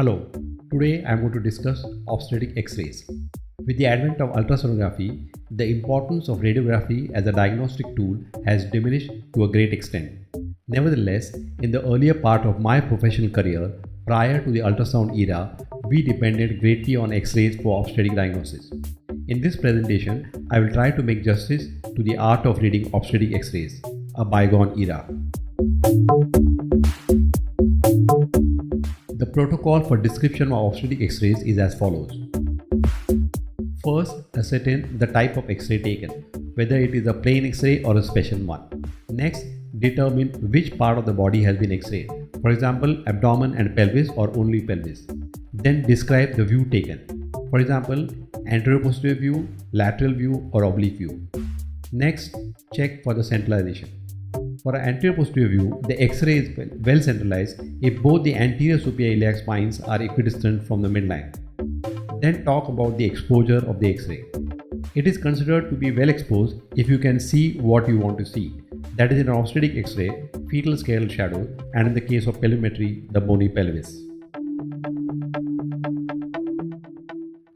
Hello, today I am going to discuss obstetric X-rays. With the advent of ultrasonography, the importance of radiography as a diagnostic tool has diminished to a great extent. Nevertheless, in the earlier part of my professional career, prior to the ultrasound era, we depended greatly on X-rays for obstetric diagnosis. In this presentation, I will try to make justice to the art of reading obstetric X-rays, a bygone era. The protocol for description of obstetric X-rays is as follows. First, ascertain the type of X-ray taken, whether it is a plain X-ray or a special one. Next, determine which part of the body has been X-rayed, for example, abdomen and pelvis or only pelvis. Then describe the view taken, for example, anterior-posterior view, lateral view or oblique view. Next, check for the centralization. For an anterior-posterior view, the X-ray is well centralized if both the anterior superior iliac spines are equidistant from the midline. Then talk about the exposure of the X-ray. It is considered to be well exposed if you can see what you want to see. That is in an obstetric X-ray, fetal scale shadow, and in the case of pelvimetry, the bony pelvis.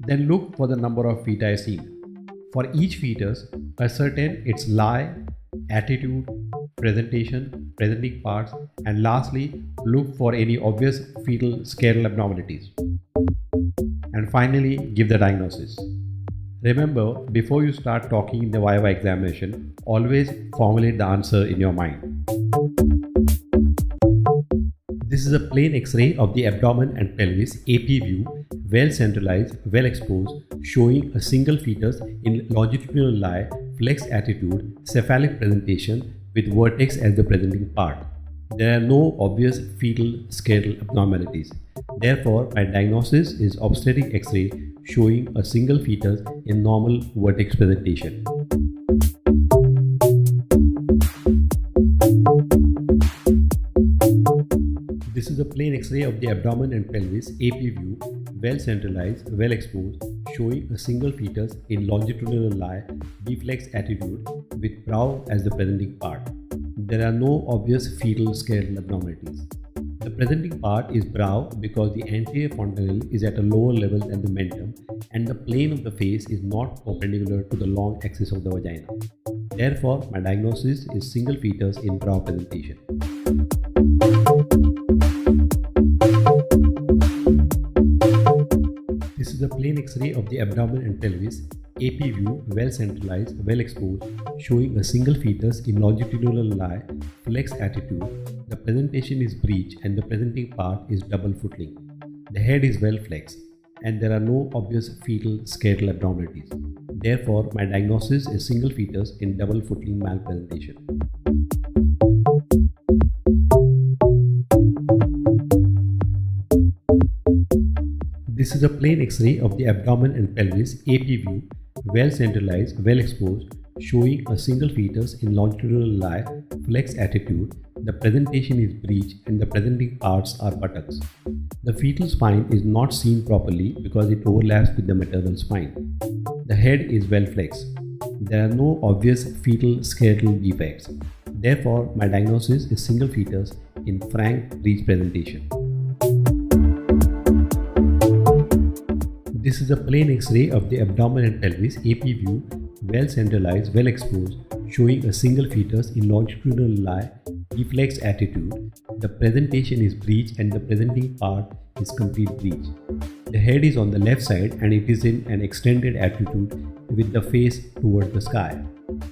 Then look for the number of feti seen. For each fetus, ascertain its lie, attitude, presentation, presenting parts, and lastly, look for any obvious fetal scleral abnormalities. And finally, give the diagnosis. Remember, before you start talking in the viva examination, always formulate the answer in your mind. This is a plain X-ray of the abdomen and pelvis AP view, well centralized, well exposed, showing a single fetus in longitudinal lie, flexed attitude, cephalic presentation with vertex as the presenting part. There are no obvious fetal scleral abnormalities. Therefore, my diagnosis is obstetric X-ray showing a single fetus in normal vertex presentation. This is a plain X-ray of the abdomen and pelvis AP view, well centralized, well exposed, showing a single fetus in longitudinal lie, deflex attitude with brow as the presenting part. There are no obvious fetal scleral abnormalities. The presenting part is brow because the anterior fontanelle is at a lower level than the mentum and the plane of the face is not perpendicular to the long axis of the vagina. Therefore, my diagnosis is single fetus in brow presentation. This is a plain X-ray of the abdomen and pelvis, AP view, well centralized, well exposed, showing a single fetus in longitudinal lie, flexed attitude. The presentation is breech and the presenting part is double footling. The head is well flexed and there are no obvious fetal scleral abnormalities. Therefore, my diagnosis is single fetus in double footling malpresentation. This is a plain X-ray of the abdomen and pelvis AP view, well centralized, well exposed, showing a single fetus in longitudinal lie, flexed attitude. The presentation is breech and the presenting parts are buttocks. The fetal spine is not seen properly because it overlaps with the maternal spine. The head is well flexed. There are no obvious fetal scleral defects. Therefore, my diagnosis is single fetus in frank breech presentation. This is a plain X-ray of the abdomen and pelvis AP view, well centralized, well exposed, showing a single fetus in longitudinal lie, deflex attitude. The presentation is breech and the presenting part is complete breech. The head is on the left side and it is in an extended attitude with the face toward the sky.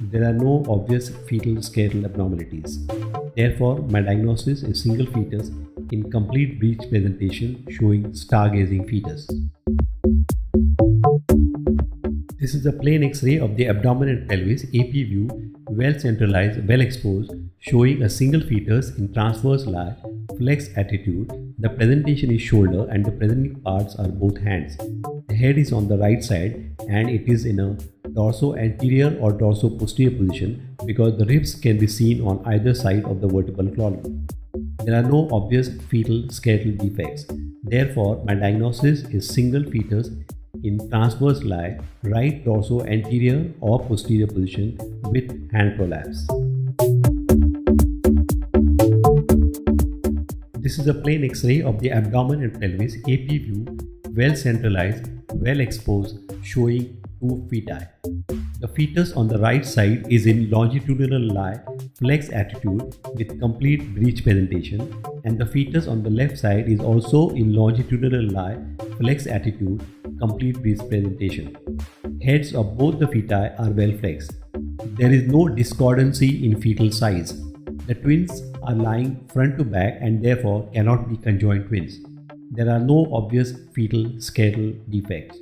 There are no obvious fetal scleral abnormalities. Therefore, my diagnosis is single fetus in complete breech presentation showing stargazing fetus. This is a plain X-ray of the abdomen and pelvis AP view, well centralized, well exposed, showing a single fetus in transverse lie, flexed attitude. The presentation is shoulder and the presenting parts are both hands. The head is on the right side and it is in a dorso-anterior or dorso-posterior position because the ribs can be seen on either side of the vertebral column. There are no obvious fetal scleral defects. Therefore, my diagnosis is single fetus in transverse lie, right dorso-anterior or posterior position with hand prolapse. This is a plain X-ray of the abdomen and pelvis, AP view, well centralized, well exposed, showing two feti. The fetus on the right side is in longitudinal lie, flex attitude with complete breech presentation, and the fetus on the left side is also in longitudinal lie, flex attitude, complete breech presentation. Heads of both the feti are well flexed. There is no discordancy in fetal size. The twins are lying front to back and therefore cannot be conjoined twins. There are no obvious fetal skeletal defects.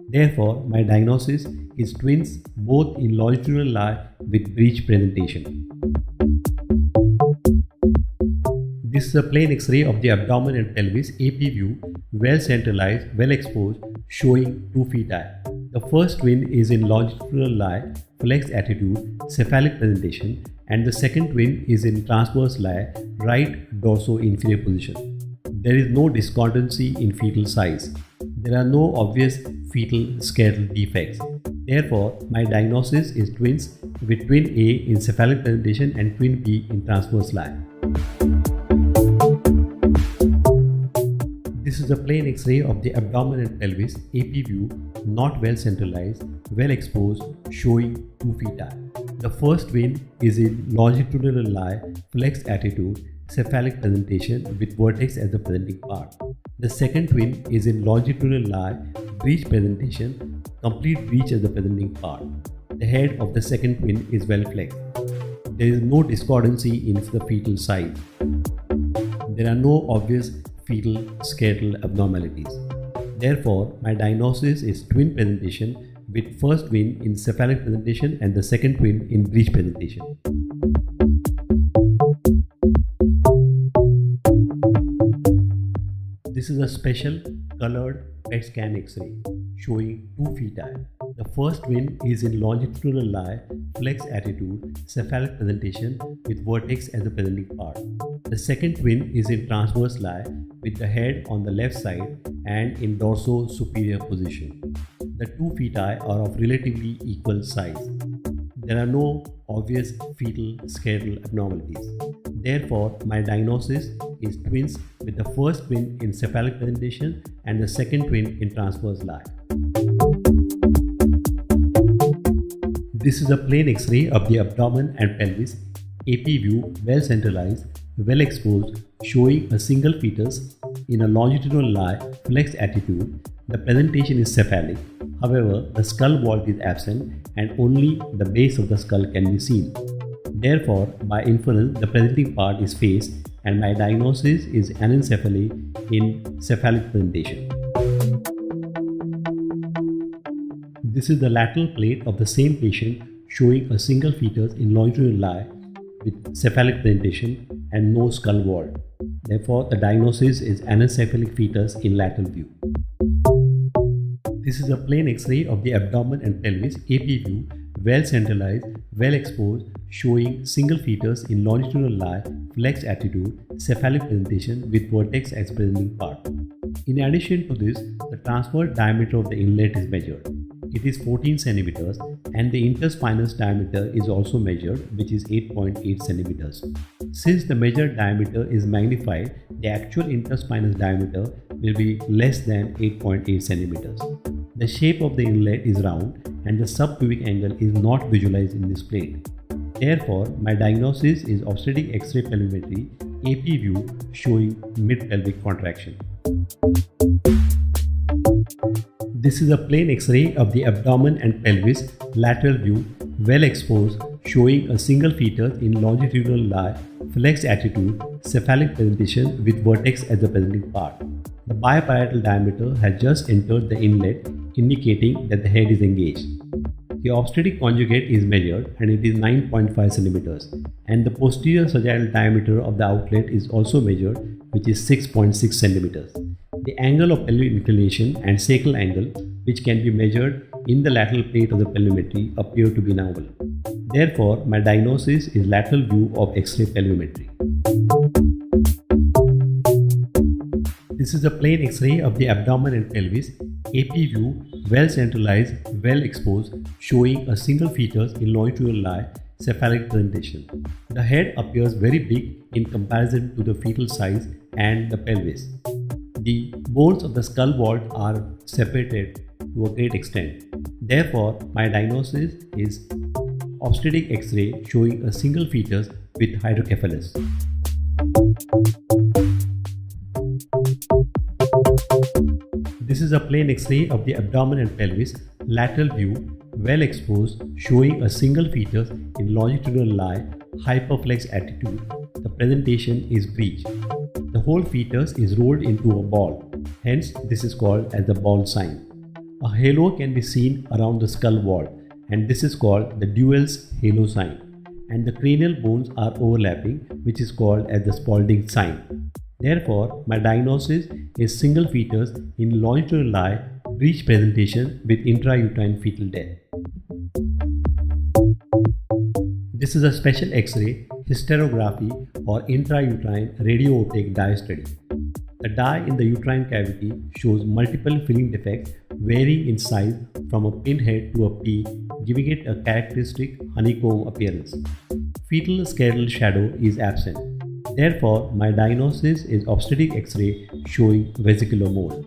Therefore, my diagnosis is twins both in longitudinal lie with breech presentation. This is a plain X-ray of the abdomen and pelvis, AP view, well centralized, well exposed, showing two feti. The first twin is in longitudinal lie, flex attitude, cephalic presentation, and the second twin is in transverse lie, right dorso-inferior position. There is no discordancy in fetal size. There are no obvious fetal skeletal defects. Therefore, my diagnosis is twins with twin A in cephalic presentation and twin B in transverse lie. This is a plain X-ray of the abdomen and pelvis, AP view, not well centralized, well exposed, showing two feti. The first twin is in longitudinal lie, flex attitude, cephalic presentation with vertex as the presenting part. The second twin is in longitudinal lie, breech presentation, complete breech as the presenting part. The head of the second twin is well flexed. There is no discordancy in the fetal size. There are no obvious fetal skeletal abnormalities. Therefore, my diagnosis is twin presentation with first twin in cephalic presentation and the second twin in breech presentation. This is a special colored PET scan X-ray showing two feti. The first twin is in longitudinal lie, flex attitude, cephalic presentation with vertex as the presenting part. The second twin is in transverse lie with the head on the left side and in dorso-superior position. The two feti are of relatively equal size. There are no obvious fetal skeletal abnormalities. Therefore, my diagnosis is twins with the first twin in cephalic presentation and the second twin in transverse lie. This is a plain X-ray of the abdomen and pelvis, AP view, well centralized, well exposed, showing a single fetus in a longitudinal lie, flex attitude. The presentation is cephalic. However, the skull vault is absent and only the base of the skull can be seen. Therefore, by inference, the presenting part is face and my diagnosis is anencephaly in cephalic presentation. This is the lateral plate of the same patient showing a single fetus in longitudinal lie with cephalic presentation and no skull vault. Therefore, the diagnosis is anencephalic fetus in lateral view. This is a plain X-ray of the abdomen and pelvis, AP view, well centralized, well exposed, showing single fetus in longitudinal lie, flex attitude, cephalic presentation with vertex as presenting part. In addition to this, the transverse diameter of the inlet is measured. It is 14 centimeters and the interspinous diameter is also measured, which is 8.8 centimeters. Since the measured diameter is magnified, the actual interspinous diameter will be less than 8.8 centimeters. The shape of the inlet is round and the subpubic angle is not visualized in this plate. Therefore, my diagnosis is obstetric X-ray pelvimetry, AP view, showing mid-pelvic contraction. This is a plain X-ray of the abdomen and pelvis, lateral view, well exposed, showing a single fetus in longitudinal lie, flex attitude, cephalic presentation with vertex as the presenting part. The biparietal diameter has just entered the inlet, indicating that the head is engaged. The obstetric conjugate is measured and it is 9.5 centimeters, and the posterior sagittal diameter of the outlet is also measured, which is 6.6 centimeters. The angle of pelvic inclination and sacral angle, which can be measured in the lateral plate of the pelvimetry, appear to be normal. Therefore, my diagnosis is lateral view of X-ray pelvimetry. This is a plain X-ray of the abdomen and pelvis, AP view, well centralized, well exposed, showing a single fetus in longitudinal lie, cephalic presentation. The head appears very big in comparison to the fetal size and the pelvis. The bones of the skull vault are separated to a great extent. Therefore, my diagnosis is obstetric X-ray showing a single fetus with hydrocephalus. This is a plain X-ray of the abdomen and pelvis, lateral view, well exposed, showing a single fetus in longitudinal lie, hyperflex attitude. The presentation is breech. The whole fetus is rolled into a ball, hence this is called as the ball sign. A halo can be seen around the skull wall, and this is called the Duell's halo sign. And the cranial bones are overlapping, which is called as the Spaulding sign. Therefore, my diagnosis is single fetus in longitudinal lie, breech presentation with intrauterine fetal death. This is a special X-ray, hysterography or intrauterine radio-opaque dye study. The dye in the uterine cavity shows multiple filling defects varying in size from a pinhead to a pea, giving it a characteristic honeycomb appearance. Fetal skeletal shadow is absent. Therefore, my diagnosis is obstetric X-ray showing vesicular mole.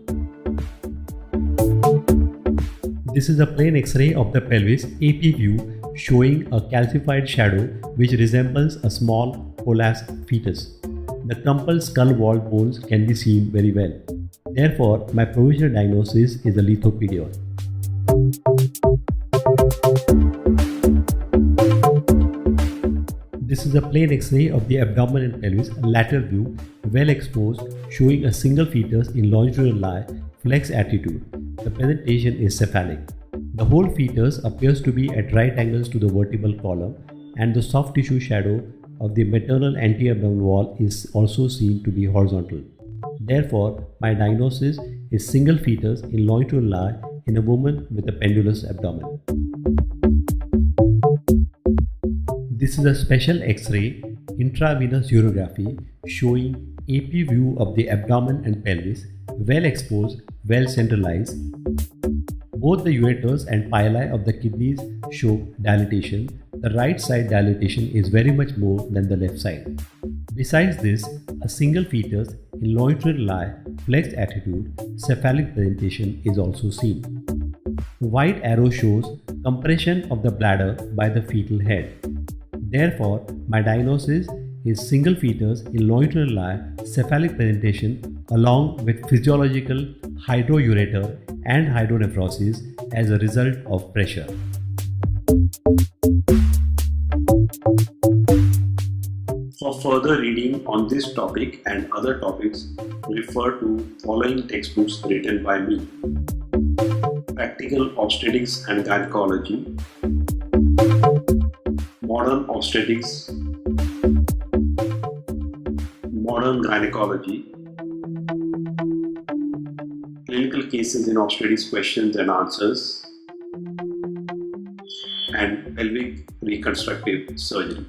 This is a plain X-ray of the pelvis AP view showing a calcified shadow which resembles a small prolapsed fetus. The crumpled skull wall bones can be seen very well. Therefore, my provisional diagnosis is a lithopedion. This is a plain X-ray of the abdomen and pelvis, lateral view, well exposed, showing a single fetus in longitudinal lie, flex attitude. The presentation is cephalic. The whole fetus appears to be at right angles to the vertebral column, and the soft tissue shadow of the maternal anteabdominal wall is also seen to be horizontal. Therefore, my diagnosis is single fetus in longitudinal lie in a woman with a pendulous abdomen. This is a special X-ray intravenous urography showing AP view of the abdomen and pelvis, well exposed, well centralized. Both the ureters and pili of the kidneys show dilatation. The right side dilatation is very much more than the left side. Besides this, a single fetus in longitudinal lie, flexed attitude, cephalic presentation is also seen. The white arrow shows compression of the bladder by the fetal head. Therefore, my diagnosis is single fetus in longitudinal lie, cephalic presentation along with physiological hydroureter and hydronephrosis as a result of pressure. For further reading on this topic and other topics, refer to following textbooks written by me: Practical Obstetrics and Gynecology, Modern Obstetrics, Modern Gynecology, Clinical Cases in Obstetrics Questions and Answers, and Pelvic Reconstructive Surgery.